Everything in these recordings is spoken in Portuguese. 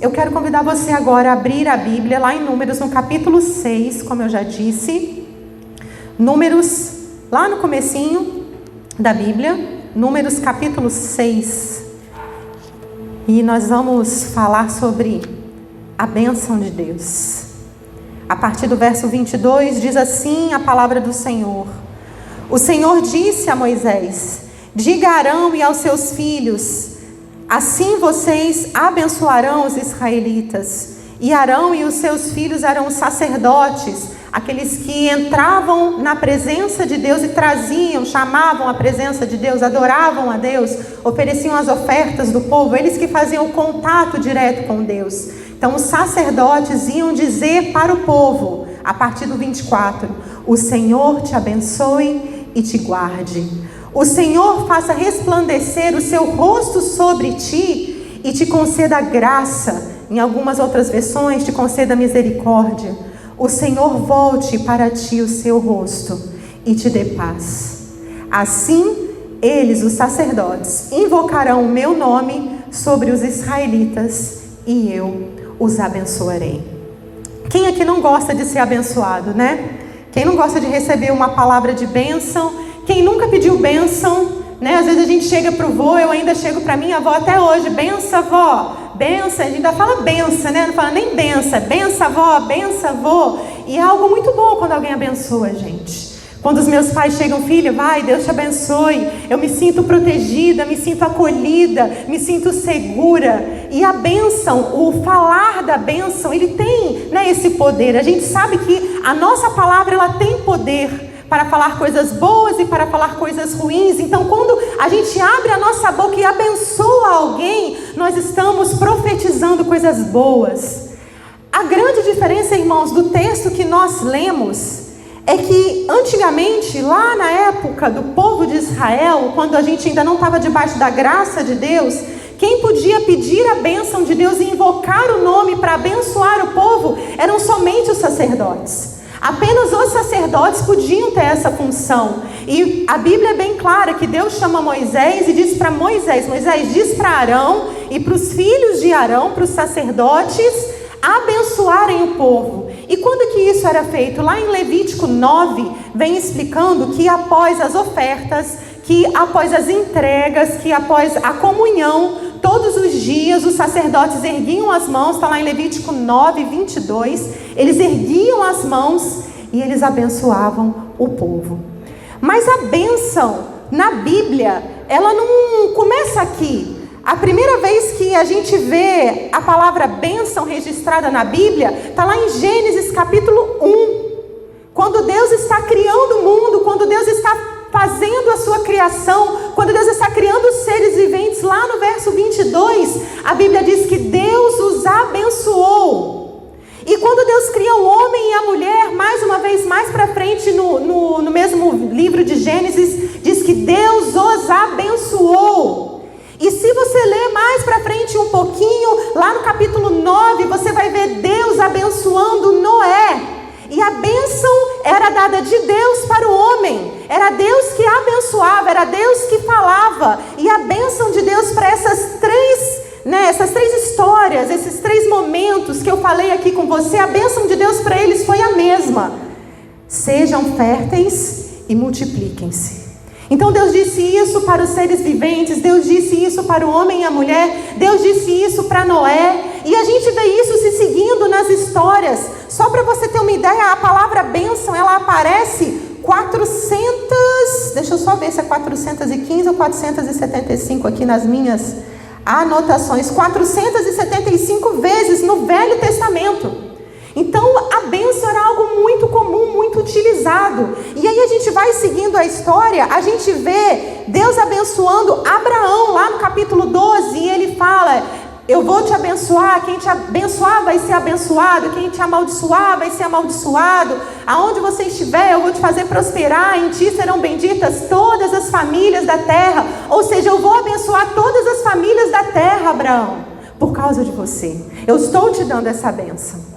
eu quero convidar você agora a abrir a Bíblia lá em Números, no capítulo 6, como eu já disse. Números, lá no comecinho da Bíblia, Números capítulo 6. E nós vamos falar sobre a bênção de Deus. A partir do verso 22, diz assim a palavra do Senhor. O Senhor disse a Moisés: diga a Arão e aos seus filhos: assim vocês abençoarão os israelitas. E Arão e os seus filhos eram os sacerdotes, aqueles que entravam na presença de Deus e traziam, chamavam a presença de Deus, adoravam a Deus, ofereciam as ofertas do povo, eles que faziam o contato direto com Deus. Então os sacerdotes iam dizer para o povo, a partir do 24, o Senhor te abençoe e te guarde. O Senhor faça resplandecer o seu rosto sobre ti e te conceda graça. Em algumas outras versões, te conceda misericórdia. O Senhor volte para ti o seu rosto e te dê paz. Assim, eles, os sacerdotes, invocarão o meu nome sobre os israelitas e eu os abençoarei. Quem aqui não gosta de ser abençoado, né? Quem não gosta de receber uma palavra de bênção? Quem nunca pediu bênção, né? Às vezes a gente chega para o vô, eu ainda chego para minha avó até hoje: benção, avó, benção. A gente ainda fala benção, né? Não fala nem benção, benção, avó, benção, avô. E é algo muito bom quando alguém abençoa a gente. Quando os meus pais chegam: filha, vai, Deus te abençoe. Eu me sinto protegida, me sinto acolhida, me sinto segura. E a bênção, o falar da bênção, ele tem, né, esse poder. A gente sabe que a nossa palavra, ela tem poder para falar coisas boas e para falar coisas ruins. Então, quando a gente abre a nossa boca e abençoa alguém, nós estamos profetizando coisas boas. A grande diferença, irmãos, do texto que nós lemos é que antigamente, lá na época do povo de Israel, quando a gente ainda não estava debaixo da graça de Deus, quem podia pedir a bênção de Deus e invocar o nome para abençoar o povo eram somente os sacerdotes. Apenas os sacerdotes podiam ter essa função. E a Bíblia é bem clara que Deus chama Moisés e diz para Moisés: Moisés, diz para Arão e para os filhos de Arão, para os sacerdotes, abençoarem o povo. E quando que isso era feito? Lá em Levítico 9, vem explicando que após as ofertas, que após as entregas, que após a comunhão, todos os dias os sacerdotes erguiam as mãos. Está lá em Levítico 9, 22. Eles erguiam as mãos e eles abençoavam o povo. Mas a bênção na Bíblia, ela não começa aqui. A primeira vez que a gente vê a palavra bênção registrada na Bíblia, está lá em Gênesis capítulo 1. Quando Deus está criando o mundo, quando Deus está fazendo a sua criação, quando Deus está criando os seres viventes, lá no verso 22, a Bíblia diz que Deus os abençoou. E quando Deus cria o homem e a mulher, mais uma vez, mais para frente no mesmo livro de Gênesis, diz que Deus os abençoou. E se você ler mais para frente um pouquinho, lá no capítulo 9, você vai ver Deus abençoando Noé. E a bênção era dada de Deus para o homem. Era Deus que abençoava, era Deus que falava. E a bênção de Deus para essas três histórias, esses três momentos que eu falei aqui com você, a bênção de Deus para eles foi a mesma: sejam férteis e multipliquem-se. Então Deus disse isso para os seres viventes, Deus disse isso para o homem e a mulher, Deus disse isso para Noé. E a gente vê isso se seguindo nas histórias. Só para você ter uma ideia, a palavra bênção, ela aparece deixa eu só ver se é 415 ou 475 aqui nas minhas anotações, 475 vezes no Velho Testamento. Então a bênção era algo muito comum, muito utilizado. E aí a gente vai seguindo a história, a gente vê Deus abençoando Abraão lá no capítulo 12, e ele fala: eu vou te abençoar, quem te abençoar vai ser abençoado, quem te amaldiçoar vai ser amaldiçoado. Aonde você estiver, eu vou te fazer prosperar, em ti serão benditas todas as famílias da terra. Ou seja, eu vou abençoar todas as famílias da terra, Abraão, por causa de você. Eu estou te dando essa bênção.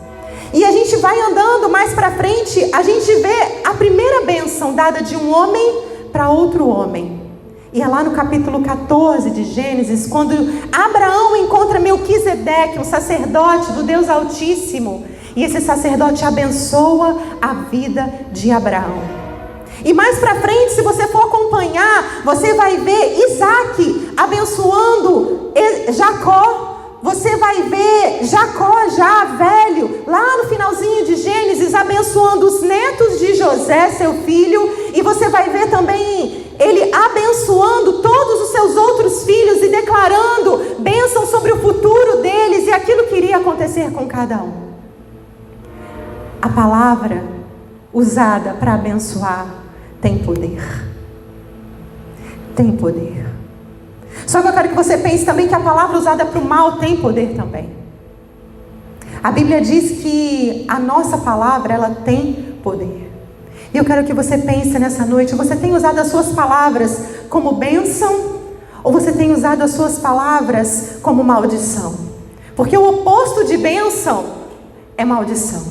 E a gente vai andando mais para frente, a gente vê a primeira bênção dada de um homem para outro homem. E é lá no capítulo 14 de Gênesis, quando Abraão encontra Melquisedeque, um sacerdote do Deus Altíssimo. E esse sacerdote abençoa a vida de Abraão. E mais para frente, se você for acompanhar, você vai ver Isaac abençoando Jacó. Você vai ver Jacó já velho, lá no finalzinho de Gênesis, abençoando os netos de José, seu filho. E você vai ver também ele abençoando todos os seus outros filhos e declarando bênção sobre o futuro deles e aquilo que iria acontecer com cada um. A palavra usada para abençoar tem poder. Tem poder. Só que eu quero que você pense também que a palavra usada para o mal tem poder também. A Bíblia diz que a nossa palavra, ela tem poder. E eu quero que você pense nessa noite, você tem usado as suas palavras como bênção? Ou você tem usado as suas palavras como maldição? Porque o oposto de bênção é maldição.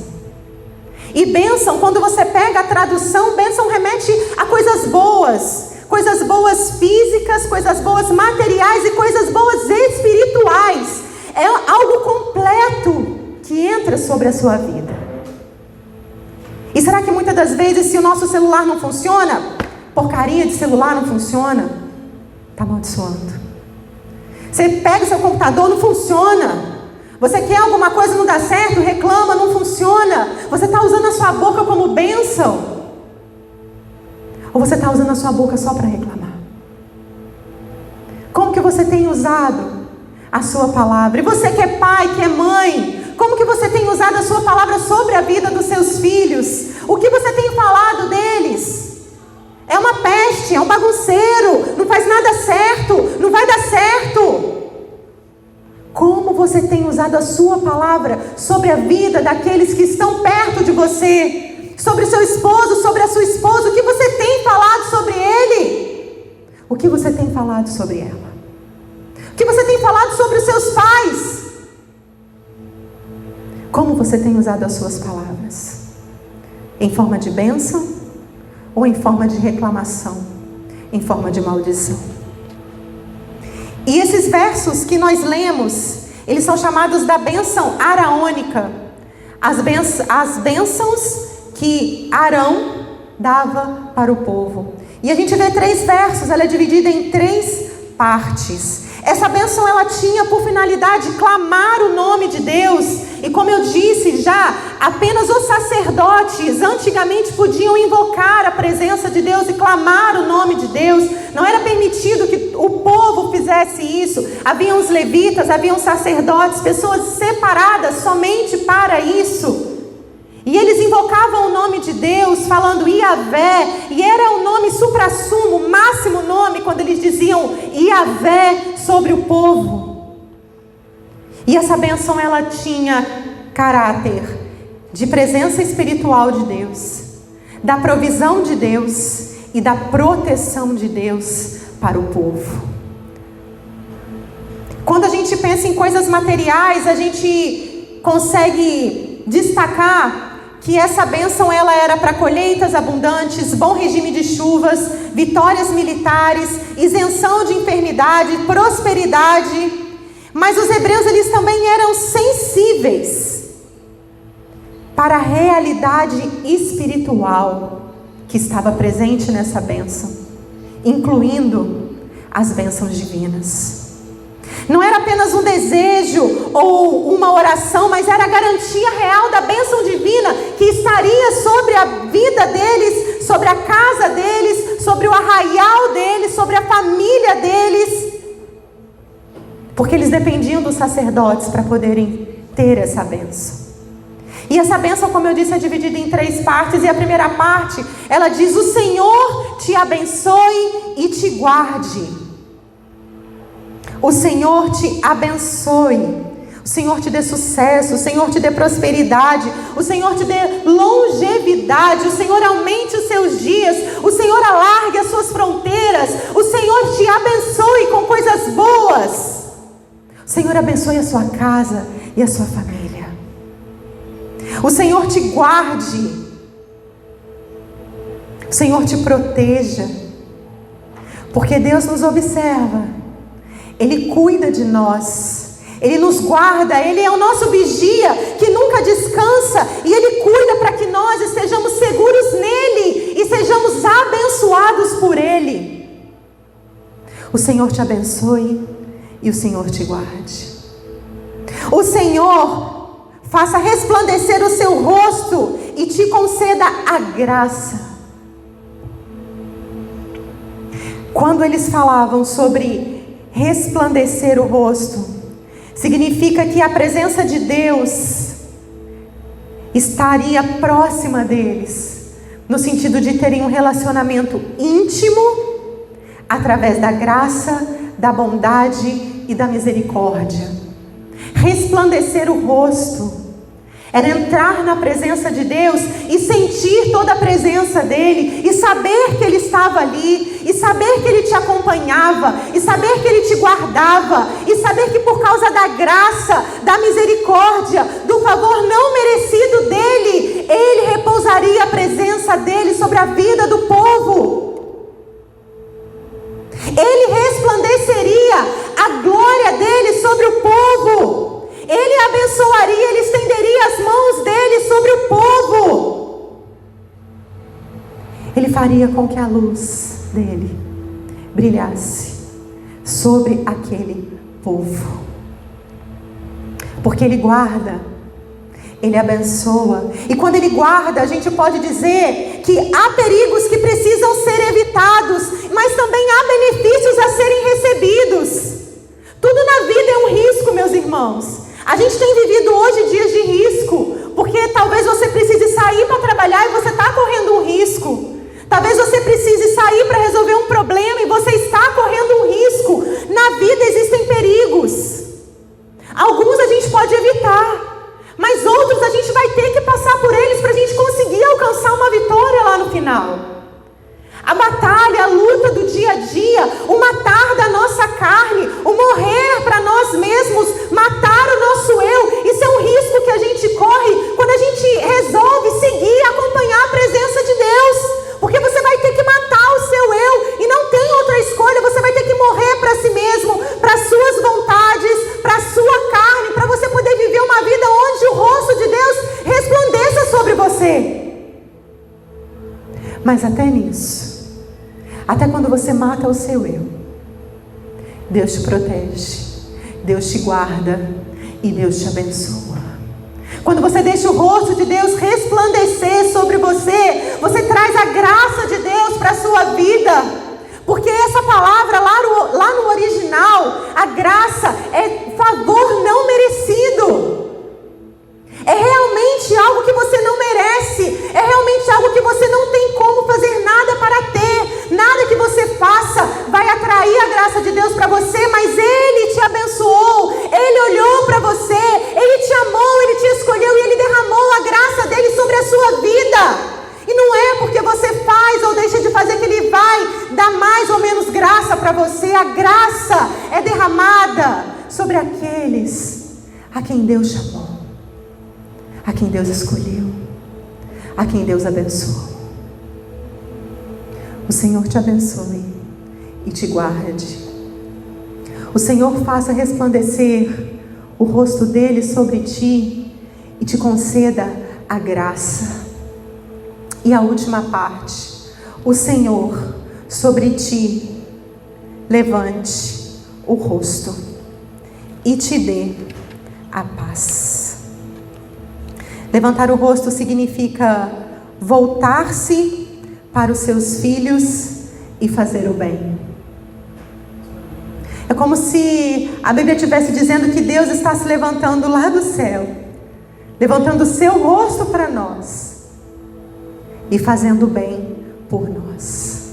E bênção, quando você pega a tradução, bênção remete a coisas boas. Coisas boas físicas, coisas boas materiais e coisas boas espirituais. É algo completo que entra sobre a sua vida. E será que muitas das vezes, se o nosso celular não funciona, porcaria de celular não funciona, está amaldiçoando? Você pega o seu computador, não funciona. Você quer alguma coisa, não dá certo, reclama, não funciona. Você está usando a sua boca como bênção? Ou você está usando a sua boca só para reclamar? Como que você tem usado a sua palavra? E você que é pai, que é mãe, como que você tem usado a sua palavra sobre a vida dos seus filhos? O que você tem falado deles? É uma peste, é um bagunceiro, não faz nada certo, não vai dar certo. Como você tem usado a sua palavra sobre a vida daqueles que estão perto de você? Sobre o seu esposo, sobre a sua esposa, o que você tem falado sobre ele? O que você tem falado sobre ela? O que você tem falado sobre os seus pais? Como você tem usado as suas palavras? Em forma de bênção ou em forma de reclamação? Em forma de maldição? E esses versos que nós lemos, eles são chamados da bênção araônica. As bênçãos que Arão dava para o povo. E a gente vê 3 versos, ela é dividida em 3 partes. Essa bênção, ela tinha por finalidade clamar o nome de Deus. E como eu disse já, apenas os sacerdotes antigamente podiam invocar a presença de Deus e clamar o nome de Deus. Não era permitido que o povo fizesse isso. Haviam os levitas, haviam os sacerdotes, pessoas separadas somente para isso. E eles invocavam o nome de Deus, falando Iavé, e era o nome suprassumo, o máximo nome, quando eles diziam Iavé sobre o povo. E essa bênção, ela tinha caráter de presença espiritual de Deus, da provisão de Deus e da proteção de Deus para o povo. Quando a gente pensa em coisas materiais, a gente consegue destacar que essa bênção, ela era para colheitas abundantes, bom regime de chuvas, vitórias militares, isenção de enfermidade, prosperidade. Mas os hebreus, eles também eram sensíveis para a realidade espiritual que estava presente nessa bênção, incluindo as bênçãos divinas. Não era apenas um desejo ou uma oração, mas era a garantia real da bênção divina que estaria sobre a vida deles, sobre a casa deles, sobre o arraial deles, sobre a família deles. Porque eles dependiam dos sacerdotes para poderem ter essa bênção. E essa bênção, como eu disse, é dividida em 3 partes. E a primeira parte, ela diz: o Senhor te abençoe e te guarde. O Senhor te abençoe, o Senhor te dê sucesso, o Senhor te dê prosperidade, o Senhor te dê longevidade, o Senhor aumente os seus dias, o Senhor alargue as suas fronteiras, o Senhor te abençoe com coisas boas, o Senhor abençoe a sua casa e a sua família, o Senhor te guarde, o Senhor te proteja. Porque Deus nos observa, Ele cuida de nós, Ele nos guarda, Ele é o nosso vigia que nunca descansa, e Ele cuida para que nós estejamos seguros nele e sejamos abençoados por Ele. O Senhor te abençoe e o Senhor te guarde. O Senhor faça resplandecer o seu rosto e te conceda a graça. Quando eles falavam sobre resplandecer o rosto, significa que a presença de Deus estaria próxima deles, no sentido de terem um relacionamento íntimo, através da graça, da bondade e da misericórdia. Resplandecer o rosto era entrar na presença de Deus e sentir toda a presença dEle, e saber que Ele estava ali, e saber que Ele te acompanhava, e saber que Ele te guardava, e saber que por causa da graça, da misericórdia, do favor não merecido dEle, Ele repousaria a presença dEle sobre a vida do povo. Ele resplandeceria a glória dEle sobre o povo. Ele abençoaria, Ele estenderia as mãos dEle sobre o povo. Ele faria com que a luz dEle brilhasse sobre aquele povo. Porque Ele guarda, Ele abençoa. E quando Ele guarda, a gente pode dizer que há perigos que precisam ser evitados, mas também há benefícios a serem recebidos. Tudo na vida é um risco, meus irmãos. A gente tem vivido hoje dias de risco, porque talvez você precise sair para trabalhar e você está correndo um risco. Talvez você precise sair para resolver um problema e você está correndo um risco. Na vida existem perigos. Alguns a gente pode evitar, mas outros a gente vai ter que passar por eles para a gente conseguir alcançar uma vitória lá no final. A batalha, a luta do dia a dia, o matar da nossa carne, o morrer para nós mesmos, matar o nosso eu, isso é um risco que a gente corre quando a gente resolve seguir e acompanhar a presença de Deus. Porque você vai ter que matar o seu eu e não tem outra escolha, você vai ter que morrer para si mesmo, para as suas vontades, para a sua carne, para você poder viver uma vida onde o rosto de Deus resplandeça sobre você. Mas até nisso, até quando você mata o seu eu, Deus te protege, Deus te guarda e Deus te abençoa. Quando você deixa o rosto de Deus resplandecer sobre você, você traz a graça de Deus para a sua vida. Porque essa palavra lá no original, a graça é favor não merecido. É realmente algo que você não merece. É realmente algo que você não tem como fazer nada para ter. Nada que você faça vai atrair a graça de Deus para você, mas Ele te abençoou. Ele olhou para você, Ele te amou, Ele te escolheu e Ele derramou a graça dEle sobre a sua vida. E não é porque você faz ou deixa de fazer que Ele vai dar mais ou menos graça para você. A graça é derramada sobre aqueles a quem Deus chamou, a quem Deus escolheu, a quem Deus abençoou. O Senhor te abençoe e te guarde. O Senhor faça resplandecer o rosto dEle sobre ti e te conceda a graça. E a última parte, o Senhor sobre ti levante o rosto e te dê a paz. Levantar o rosto significa voltar-se para os seus filhos e fazer o bem. É como se a Bíblia estivesse dizendo que Deus está se levantando lá do céu, levantando o seu rosto para nós e fazendo bem por nós,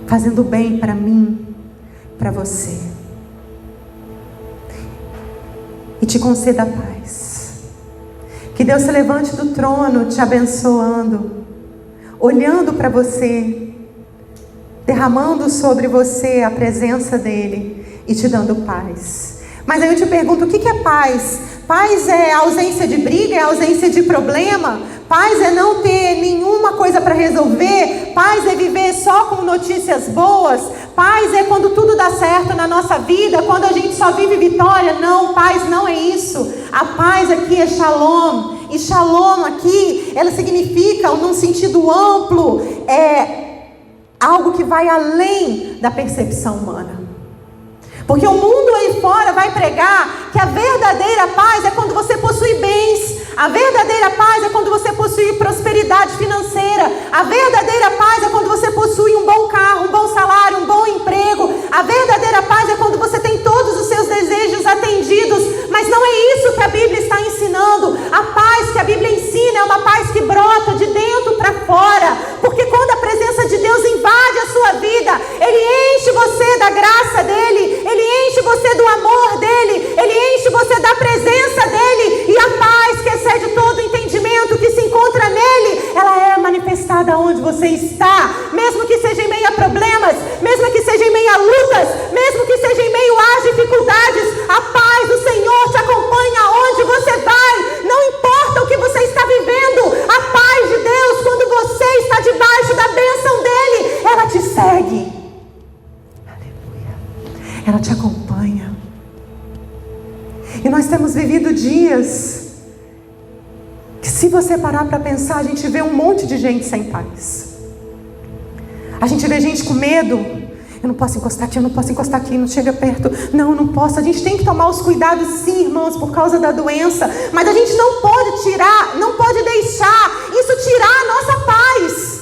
fazendo bem para mim, para você, e te conceda a paz. Que Deus se levante do trono te abençoando, olhando para você, derramando sobre você a presença dEle e te dando paz. Mas aí eu te pergunto, o que é paz? Paz é ausência de briga, é ausência de problema? Paz é não ter nenhuma coisa para resolver? Paz é viver só com notícias boas? Paz é quando tudo dá certo na nossa vida, quando a gente só vive vitória. Não, paz não é isso. A paz aqui é shalom. E shalom aqui, ela significa, num sentido amplo, algo que vai além da percepção humana. Porque o mundo aí fora vai pregar que a verdadeira paz é quando você possui bens. A verdadeira paz é quando você possui prosperidade financeira. A verdadeira paz é quando você possui um bom carro, um bom salário, um bom emprego. A verdadeira paz é quando você tem todos os seus desejos atendidos. Mas não é isso que a Bíblia está ensinando. A paz que a Bíblia ensina é uma paz que brota de dentro para fora. Porque quando a presença de Deus invade a sua vida, Ele enche você da graça dEle, Ele enche você do amor dEle, Ele enche você da presença dEle. E a paz que excede todo entendimento que se encontra nele, ela é manifestada onde você está. Mesmo que seja em meio a problemas, mesmo que seja em meio a lutas, mesmo que seja em meio às dificuldades, a paz do Senhor te acompanha aonde você vai. Não importa o que você está vivendo, a paz de Deus, quando você está debaixo da bênção dele, ela te segue. Aleluia. Ela te acompanha. E nós temos vivido dias que, se você parar para pensar, a gente vê um monte de gente sem paz. A gente vê gente com medo. Eu não posso encostar aqui, eu não posso encostar aqui, não chega perto. Não posso. A gente tem que tomar os cuidados, sim, irmãos, por causa da doença. Mas a gente não pode tirar, não pode deixar isso tirar a nossa paz.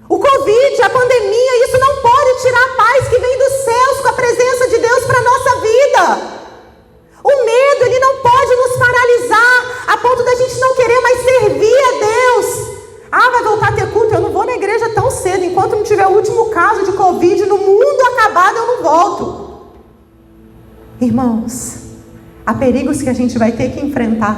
O Covid, a pandemia, isso não pode tirar a paz que vem dos céus com a presença de Deus para a nossa vida. O medo, ele não pode nos paralisar a ponto da gente não querer mais servir a Deus. Vai voltar a ter culto? Eu não vou na igreja tão cedo. Enquanto não tiver o último caso de Covid no mundo acabado, eu não volto. Irmãos, há perigos que a gente vai ter que enfrentar.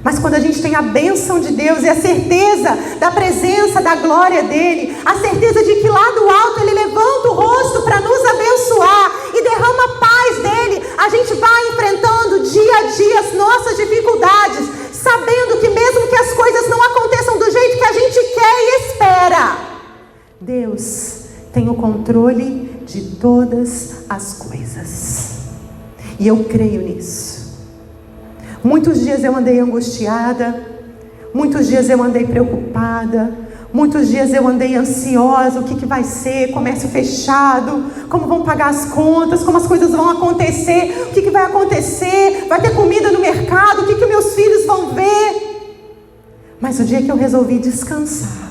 Mas quando a gente tem a bênção de Deus e a certeza da presença, da glória dEle, a certeza de que lá do alto Ele levanta o rosto para nos abençoar e derrama a paz dEle, a gente vai enfrentando dia a dia as nossas dificuldades, sabendo que mesmo que as coisas não aconteçam do jeito que a gente quer e espera, Deus tem o controle de todas as coisas. E eu creio nisso. Muitos dias eu andei angustiada, muitos dias eu andei preocupada, muitos dias eu andei ansiosa. O que vai ser? Comércio fechado, como vão pagar as contas, como as coisas vão acontecer, o que vai acontecer, vai ter comida no mercado, o que meus filhos vão ver? Mas o dia que eu resolvi descansar,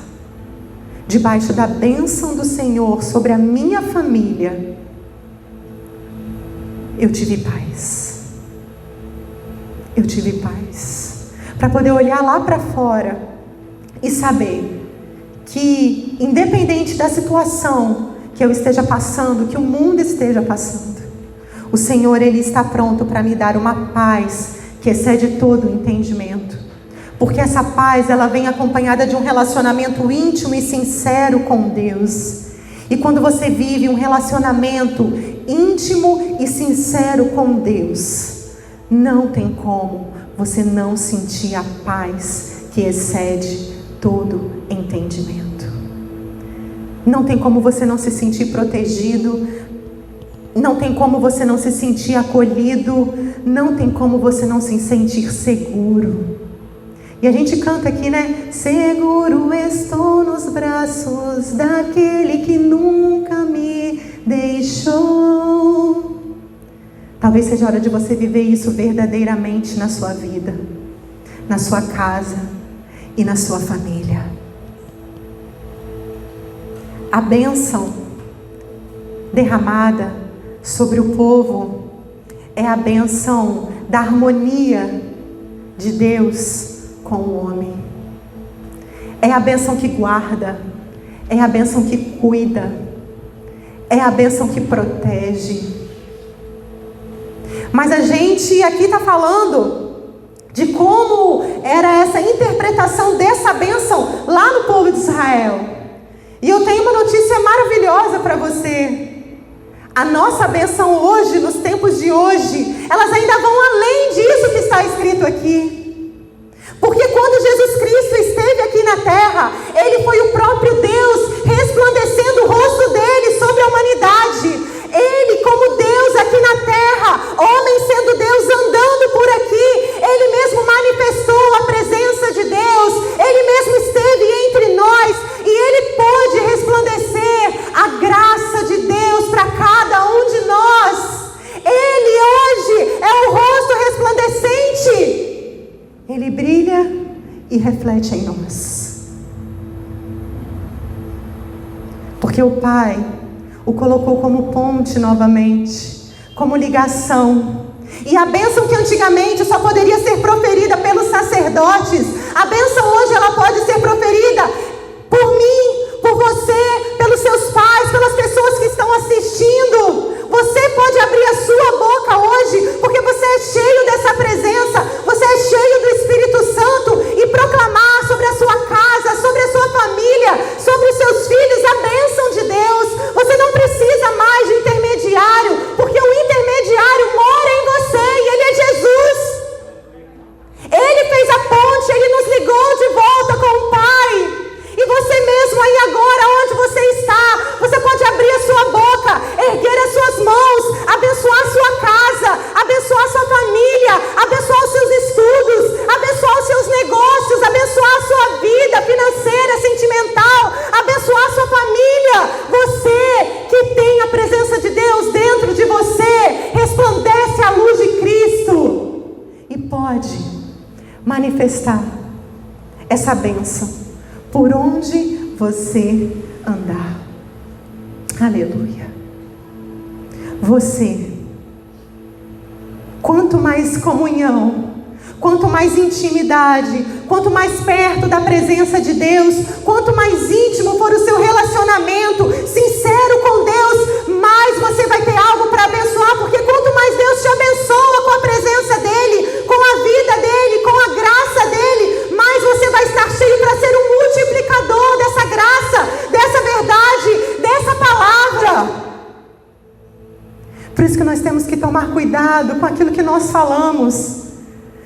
debaixo da bênção do Senhor sobre a minha família, eu tive paz. Eu tive paz para poder olhar lá para fora e saber que, independente da situação que eu esteja passando, que o mundo esteja passando, o Senhor, Ele está pronto para me dar uma paz que excede todo o entendimento. Porque essa paz, ela vem acompanhada de um relacionamento íntimo e sincero com Deus. E quando você vive um relacionamento íntimo e sincero com Deus, não tem como você não sentir a paz que excede todo entendimento. Não tem como você não se sentir protegido. Não tem como você não se sentir acolhido. Não tem como você não se sentir seguro. E a gente canta aqui, né? Seguro estou nos braços daquele que nunca me deixou. Talvez seja hora de você viver isso verdadeiramente na sua vida, na sua casa e na sua família. A bênção derramada sobre o povo é a bênção da harmonia de Deus com o homem. É a bênção que guarda, é a bênção que cuida, é a bênção que protege. Mas a gente aqui está falando de como era essa interpretação dessa bênção lá no povo de Israel. E eu tenho uma notícia maravilhosa para você. A nossa bênção hoje, nos tempos de hoje, elas ainda vão além disso que está escrito aqui. Porque quando Jesus Cristo esteve aqui na terra, Ele foi o próprio Deus resplandecendo o rosto dele sobre sobre a humanidade. Ele, como Deus aqui na terra, homem sendo Deus andando por aqui, Ele mesmo manifestou a presença de Deus, Ele mesmo esteve entre nós e Ele pôde resplandecer a graça de Deus para cada um de nós. Ele hoje é o rosto resplandecente. Ele brilha e reflete em nós. Porque o Pai o colocou como ponte novamente, como ligação. E a bênção que antigamente só poderia ser proferida pelos sacerdotes, a bênção hoje ela pode ser proferida por mim, por você, pelos seus pais, pelas pessoas que estão assistindo. Você pode abrir a sua boca hoje, porque você é cheio dessa presença, você é cheio do Espírito Santo, e proclamar sobre a sua casa, sobre a sua família, sobre os seus filhos a bênção de Deus. Você não precisa mais de intermediário, porque o intermediário mora em você e Ele é Jesus. Ele fez a ponte, Ele nos ligou de volta com o Pai. E você mesmo aí agora, onde você está, você pode abrir a sua boca, erguer as suas mãos, abençoar a sua casa, abençoar a sua família, abençoar os seus estudos, abençoar os seus negócios, abençoar a sua vida financeira, sentimental, abençoar a sua família. Você que tem a presença de Deus dentro de você, resplandece a luz de Cristo e pode manifestar essa bênção por onde você andar. Aleluia. Você, quanto mais comunhão, quanto mais intimidade, quanto mais perto da presença de Deus, quanto mais íntimo for o seu relacionamento sincero com Deus, mais você vai ter algo para abençoar, porque quanto mais Deus te abençoa com a presença dEle, com a vida dEle, com a graça dEle, mais você vai estar cheio para ser um multiplicador dessa graça, dessa verdade, dessa palavra. Por isso que nós temos que tomar cuidado com aquilo que nós falamos.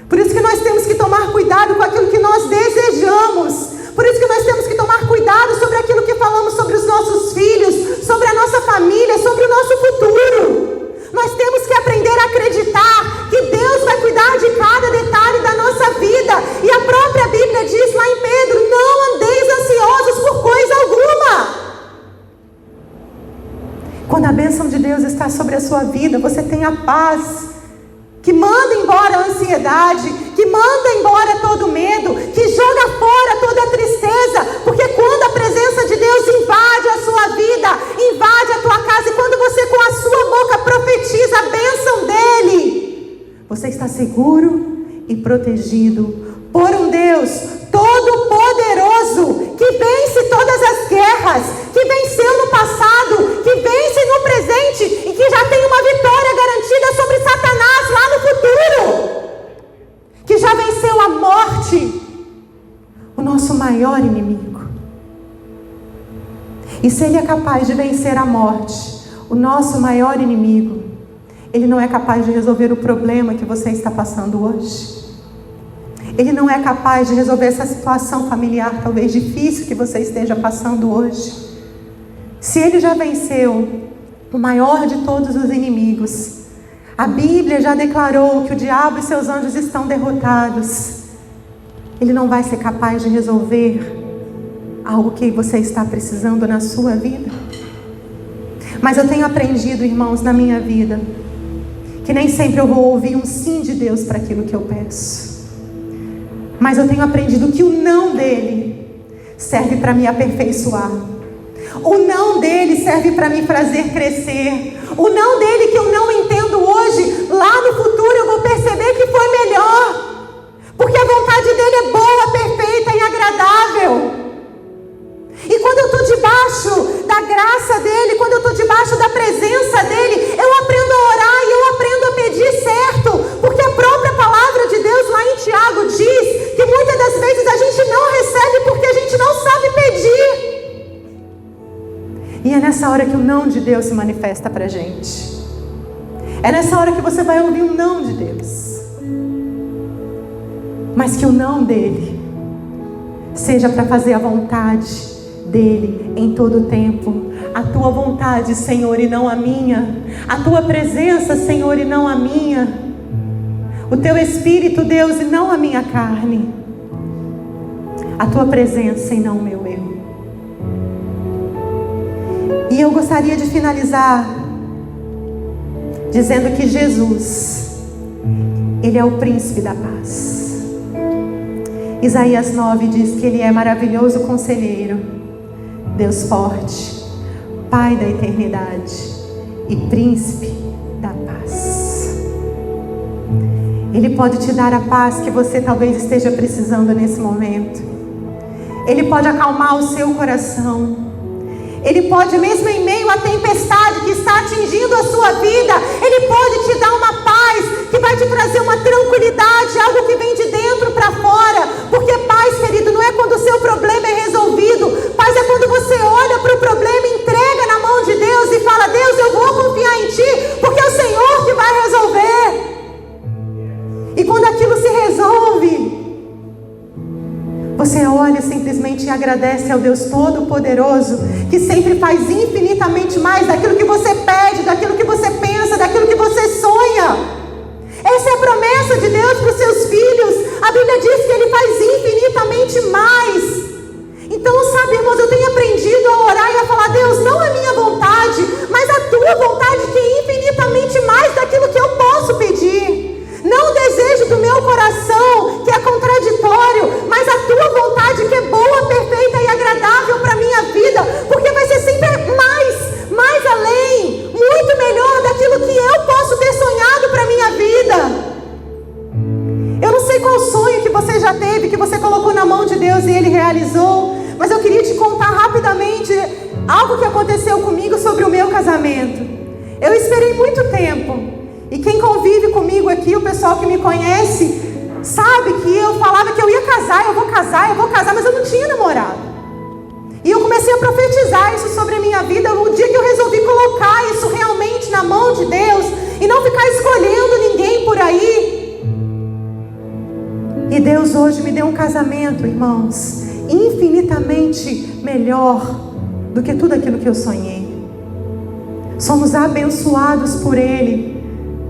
Por isso que nós temos que tomar cuidado com aquilo que nós desejamos. Por isso que nós temos que tomar cuidado sobre aquilo que falamos sobre os nossos filhos, sobre a nossa família, sobre o nosso futuro. Nós temos que aprender a acreditar que Deus vai cuidar de cada detalhe da nossa vida. E a própria Bíblia diz lá em Pedro: não andeis ansiosos por coisa alguma. Quando a bênção de Deus está sobre a sua vida, você tem a paz que manda embora a ansiedade, que manda embora todo o medo, que joga fora toda a tristeza, porque quando a presença de Deus invade a sua vida, invade a tua casa, e quando você com a sua boca profetiza a bênção dEle, você está seguro e protegido por um Deus todo-poderoso, que vence todas as guerras, que venceu no passado, que vence no presente e que já tem uma vitória garantida sobre Satanás lá no futuro, que já venceu a morte, o nosso maior inimigo. E se Ele é capaz de vencer a morte, o nosso maior inimigo, Ele não é capaz de resolver o problema que você está passando hoje? Ele não é capaz de resolver essa situação familiar talvez difícil que você esteja passando hoje? Se Ele já venceu o maior de todos os inimigos, a Bíblia já declarou que o diabo e seus anjos estão derrotados, Ele não vai ser capaz de resolver algo que você está precisando na sua vida? Mas eu tenho aprendido, irmãos, na minha vida, que nem sempre eu vou ouvir um sim de Deus para aquilo que eu peço. Mas eu tenho aprendido que o não dEle serve para me aperfeiçoar. O não dEle serve para me fazer crescer. O não dEle que eu não entendo hoje, lá no futuro eu vou perceber que foi melhor. Porque a vontade dEle é boa, perfeita e agradável. E quando eu estou debaixo da graça dEle, quando eu estou debaixo da presença dEle, eu aprendo a orar e eu aprendo a pedir certo. Porque a própria palavra de Deus lá em Tiago diz que muitas das vezes a gente não recebe porque a gente não sabe pedir. E é nessa hora que o não de Deus se manifesta pra gente. É nessa hora que você vai ouvir um não de Deus. Mas que o não dEle seja para fazer a vontade dele em todo o tempo. A tua vontade, Senhor, e não a minha. A tua presença, Senhor, e não a minha. O teu Espírito, Deus, e não a minha carne. A tua presença e não o meu eu. E eu gostaria de finalizar dizendo que Jesus, Ele é o príncipe da paz. Isaías 9 diz que Ele é maravilhoso conselheiro, Deus forte, Pai da eternidade e príncipe da paz. Ele pode te dar a paz que você talvez esteja precisando nesse momento. Ele pode acalmar o seu coração. Ele pode, mesmo em meio à tempestade que está atingindo a sua vida, Ele pode te dar uma paz que vai te trazer uma tranquilidade, algo que vem de dentro para fora. Porque paz, querido, não é quando o seu problema é resolvido. Paz é quando você olha para o problema, entrega na mão de Deus e fala: Deus, eu vou confiar em Ti, porque é o Senhor que vai resolver. E quando aquilo se resolve, você olha simplesmente e agradece ao Deus Todo-Poderoso, que sempre faz infinitamente mais daquilo que você pede, daquilo que você pensa, daquilo que você sonha. Essa é a promessa de Deus para os seus filhos. A Bíblia diz que Ele faz infinitamente mais. Então, sabe, irmãos, eu tenho aprendido a orar e a falar: Deus, não a minha vontade, mas a Tua vontade, que é infinitamente mais daquilo que eu posso pedir. Não o desejo do meu coração, que é contraditório, mas a Tua vontade, que é boa, perfeita e agradável para a minha vida, porque vai ser sempre mais além, muito melhor daquilo que eu posso ter sonhado para a minha vida. Eu não sei qual sonho que você já teve, que você colocou na mão de Deus e Ele realizou, mas eu queria te contar rapidamente algo que aconteceu comigo sobre o meu casamento. Eu esperei muito tempo. E quem convive comigo aqui, o pessoal que me conhece, sabe que eu falava que eu ia casar, eu vou casar, mas eu não tinha namorado. E eu comecei a profetizar isso sobre a minha vida, o dia que eu resolvi colocar isso realmente na mão de Deus, e não ficar escolhendo ninguém por aí. E Deus hoje me deu um casamento, irmãos, infinitamente melhor do que tudo aquilo que eu sonhei. Somos abençoados por Ele.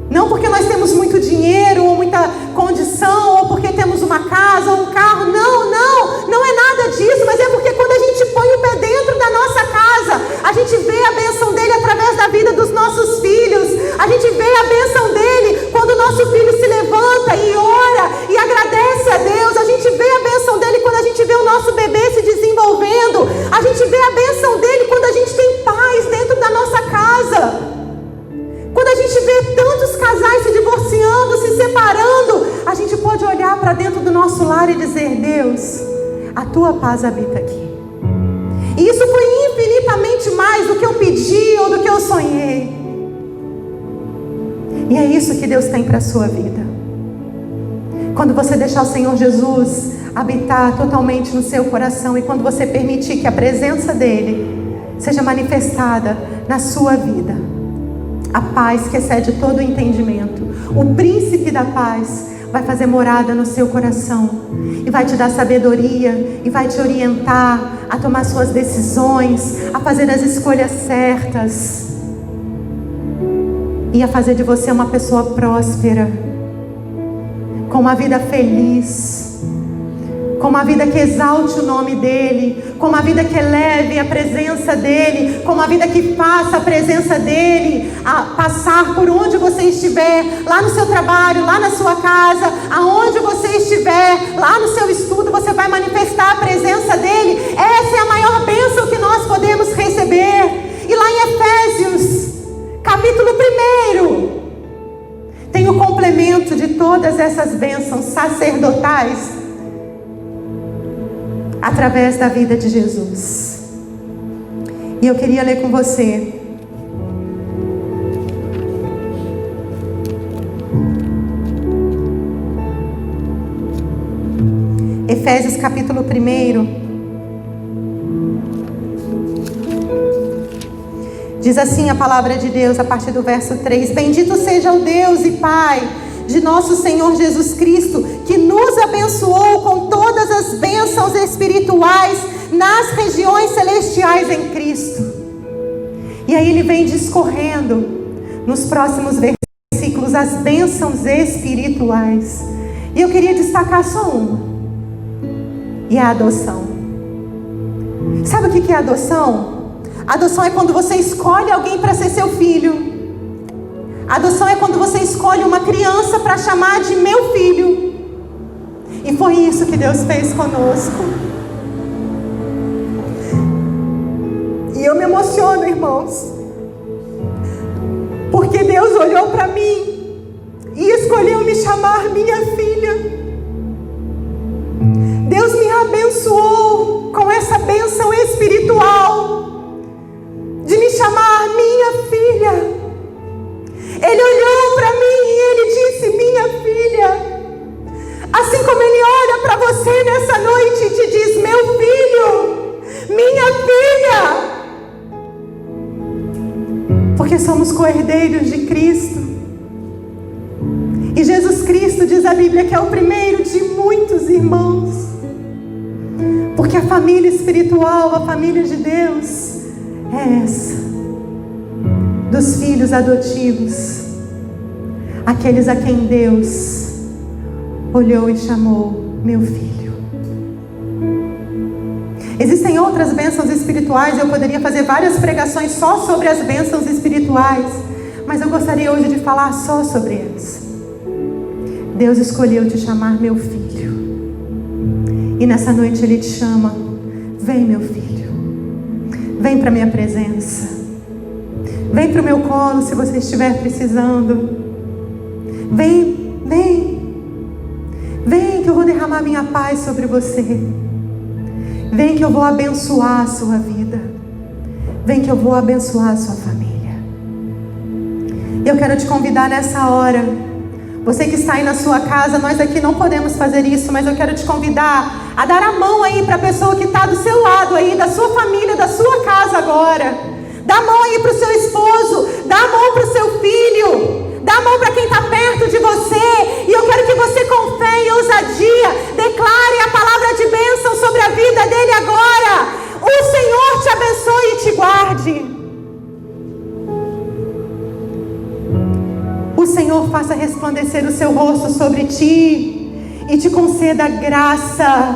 Não porque nós temos muito dinheiro, ou muita condição, ou porque temos uma casa, ou um carro. Não é nada disso. Mas é porque quando a gente põe o pé dentro da nossa casa, a gente vê a bênção dele através da vida dos nossos filhos. A gente vê a bênção dele quando o nosso filho se levanta e ora e agradece a Deus. A gente vê a bênção dele quando a gente vê o nosso bebê se desenvolvendo. A gente vê a bênção dele quando a gente tem paz dentro da nossa casa. Quando a gente vê tantos casais se divorciando, se separando, a gente pode olhar para dentro do nosso lar e dizer: Deus, a Tua paz habita aqui. E isso foi infinitamente mais do que eu pedi ou do que eu sonhei. E é isso que Deus tem para a sua vida. Quando você deixar o Senhor Jesus habitar totalmente no seu coração, e quando você permitir que a presença dEle seja manifestada na sua vida, a paz que excede todo o entendimento, o príncipe da paz vai fazer morada no seu coração e vai te dar sabedoria e vai te orientar a tomar suas decisões, a fazer as escolhas certas e a fazer de você uma pessoa próspera, com uma vida feliz, com uma vida que exalte o nome dEle, com uma vida que eleve a presença dEle, com uma vida que faça a presença dEle a passar por onde você estiver, lá no seu trabalho, lá na sua casa, aonde você estiver, lá no seu estudo, você vai manifestar a presença dEle. Essa é a maior bênção que nós podemos receber. E lá em Efésios, capítulo 1, tem o complemento de todas essas bênçãos sacerdotais, através da vida de Jesus. E eu queria ler com você Efésios capítulo 1. Diz assim a palavra de Deus a partir do verso 3: Bendito seja o Deus e Pai de nosso Senhor Jesus Cristo, que nos abençoou com todas as bênçãos espirituais nas regiões celestiais em Cristo. E aí ele vem discorrendo nos próximos versículos as bênçãos espirituais. E eu queria destacar só uma. E a adoção. Sabe o que é adoção? Adoção é quando você escolhe alguém para ser seu filho. Adoção é quando você escolhe uma criança para chamar de meu filho. E foi isso que Deus fez conosco. E eu me emociono, irmãos, porque Deus olhou para mim e escolheu me chamar minha filha. Deus me abençoou com essa bênção espiritual de me chamar minha filha. Ele olhou para mim e Ele disse: minha filha. Assim como Ele olha para você nessa noite e te diz: meu filho, minha filha. Porque somos co-herdeiros de Cristo. E Jesus Cristo, diz a Bíblia, que é o primeiro de muitos irmãos. Porque a família espiritual, a família de Deus, é essa. Dos filhos adotivos, aqueles a quem Deus olhou e chamou meu filho. Existem outras bênçãos espirituais. Eu poderia fazer várias pregações só sobre as bênçãos espirituais, mas eu gostaria hoje de falar só sobre elas. Deus escolheu te chamar meu filho, e nessa noite Ele te chama: vem meu filho, vem para minha presença. Vem para o meu colo se você estiver precisando. Vem, vem. Vem que eu vou derramar minha paz sobre você. Vem que eu vou abençoar a sua vida. Vem que eu vou abençoar a sua família. Eu quero te convidar nessa hora. Você que está aí na sua casa, nós aqui não podemos fazer isso, mas eu quero te convidar a dar a mão aí para a pessoa que está do seu lado aí, da sua família, da sua casa agora. Dá a mão aí para o seu esposo, dá a mão para o seu filho, dá a mão para quem está perto de você. E eu quero que você, com fé e ousadia, declare a palavra de bênção sobre a vida dele agora. O Senhor te abençoe e te guarde. O Senhor faça resplandecer o seu rosto sobre ti e te conceda graça.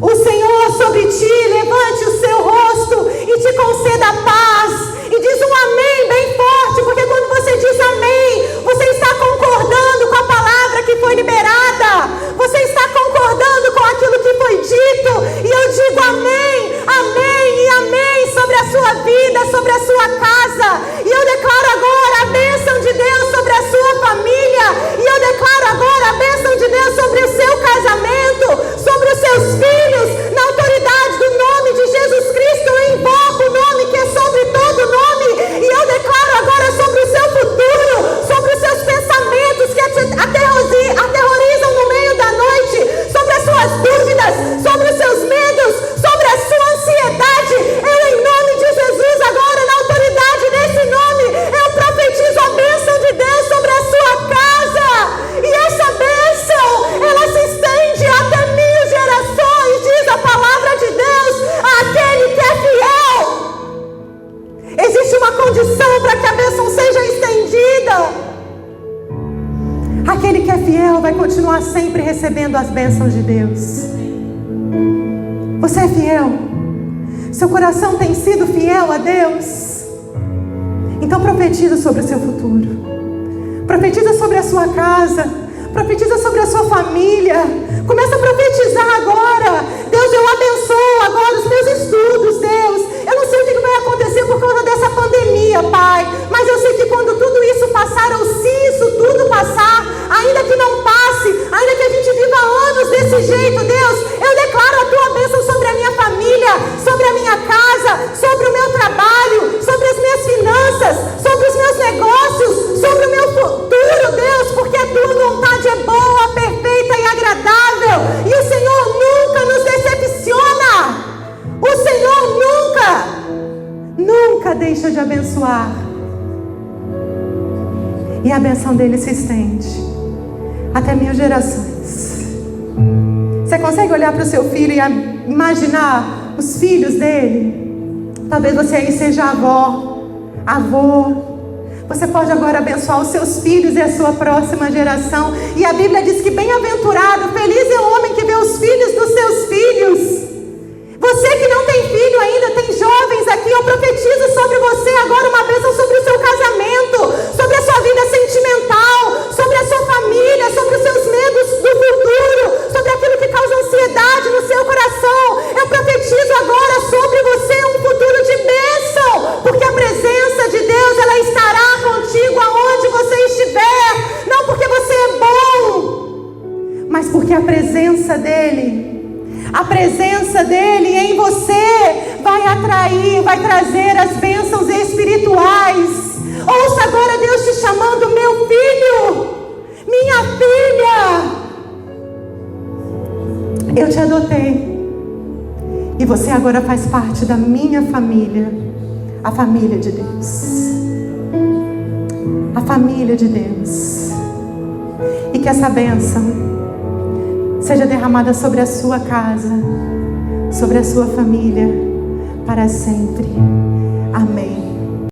O Senhor sobre ti levante o seu rosto e te conceda paz. E diz um amém bem forte, porque quando você diz amém, você está concordando com a palavra que foi liberada. Você está concordando com aquilo que foi dito. E eu digo amém, amém e amém sobre a sua vida, sobre a sua casa. E eu declaro agora a bênção de Deus sobre a sua família. E eu declaro agora a bênção de Deus sobre o seu casamento, sobre os seus filhos. Na autoridade do nome de Jesus Cristo, eu invoco o nome que é sobre todo nome. E eu declaro agora sobre o seu futuro, sobre os seus pensamentos que aterrorizam no meio da noite, sobre as suas dúvidas, sobre os seus medos, sobre a sua ansiedade. Eu, em nome de Jesus, agora na autoridade desse nome, eu profetizo a bênção de Deus sobre a sua casa. E essa bênção, ela se estende até 1000 gerações, diz a palavra de Deus, àquele que é fiel. Existe uma condição para que a bênção seja estendida. Aquele que é fiel vai continuar sempre recebendo as bênçãos de Deus. Você é fiel? Seu coração tem sido fiel a Deus? Então profetiza sobre o seu futuro. Profetiza sobre a sua casa. Profetiza sobre a sua família. Começa a profetizar agora. Deus, eu abençoo agora os meus estudos, Deus. Eu não sei o que vai acontecer por causa dessa pandemia, Pai, mas eu sei que quando tudo isso passar, ou se isso tudo passar, ainda que não passe, ainda que a gente viva anos desse jeito, Deus, eu declaro a tua bênção sobre a minha família, sobre a minha casa, sobre o meu trabalho, sobre as minhas finanças, sobre os meus negócios, sobre o meu futuro, Deus, porque a tua vontade é boa, perfeita e agradável, e o Senhor nunca nos decepciona. O Senhor nunca deixa de abençoar. E a bênção dele se estende até 1000 gerações. Você consegue olhar para o seu filho e imaginar os filhos dele? Talvez você aí seja avó, avô. Você pode agora abençoar os seus filhos e a sua próxima geração. E a Bíblia diz que bem-aventurado, feliz é o homem que vê os filhos dos seus filhos. Você que não tem filho ainda, tem jovens aqui, eu profetizo sobre você agora uma bênção sobre o seu casamento, sobre a sua vida sentimental, sobre a sua família, sobre os seus medos do futuro, sobre aquilo que causa ansiedade no seu coração. Eu profetizo agora sobre você um futuro de bênção, porque a presença de Deus, ela estará contigo aonde você estiver, não porque você é bom, mas porque a presença dele em você vai atrair, vai trazer as bênçãos espirituais. Ouça agora Deus te chamando, meu filho, minha filha, eu te adotei e você agora faz parte da minha família, a família de Deus, a família de Deus. E que essa bênção seja derramada sobre a sua casa, sobre a sua família, para sempre. Amém.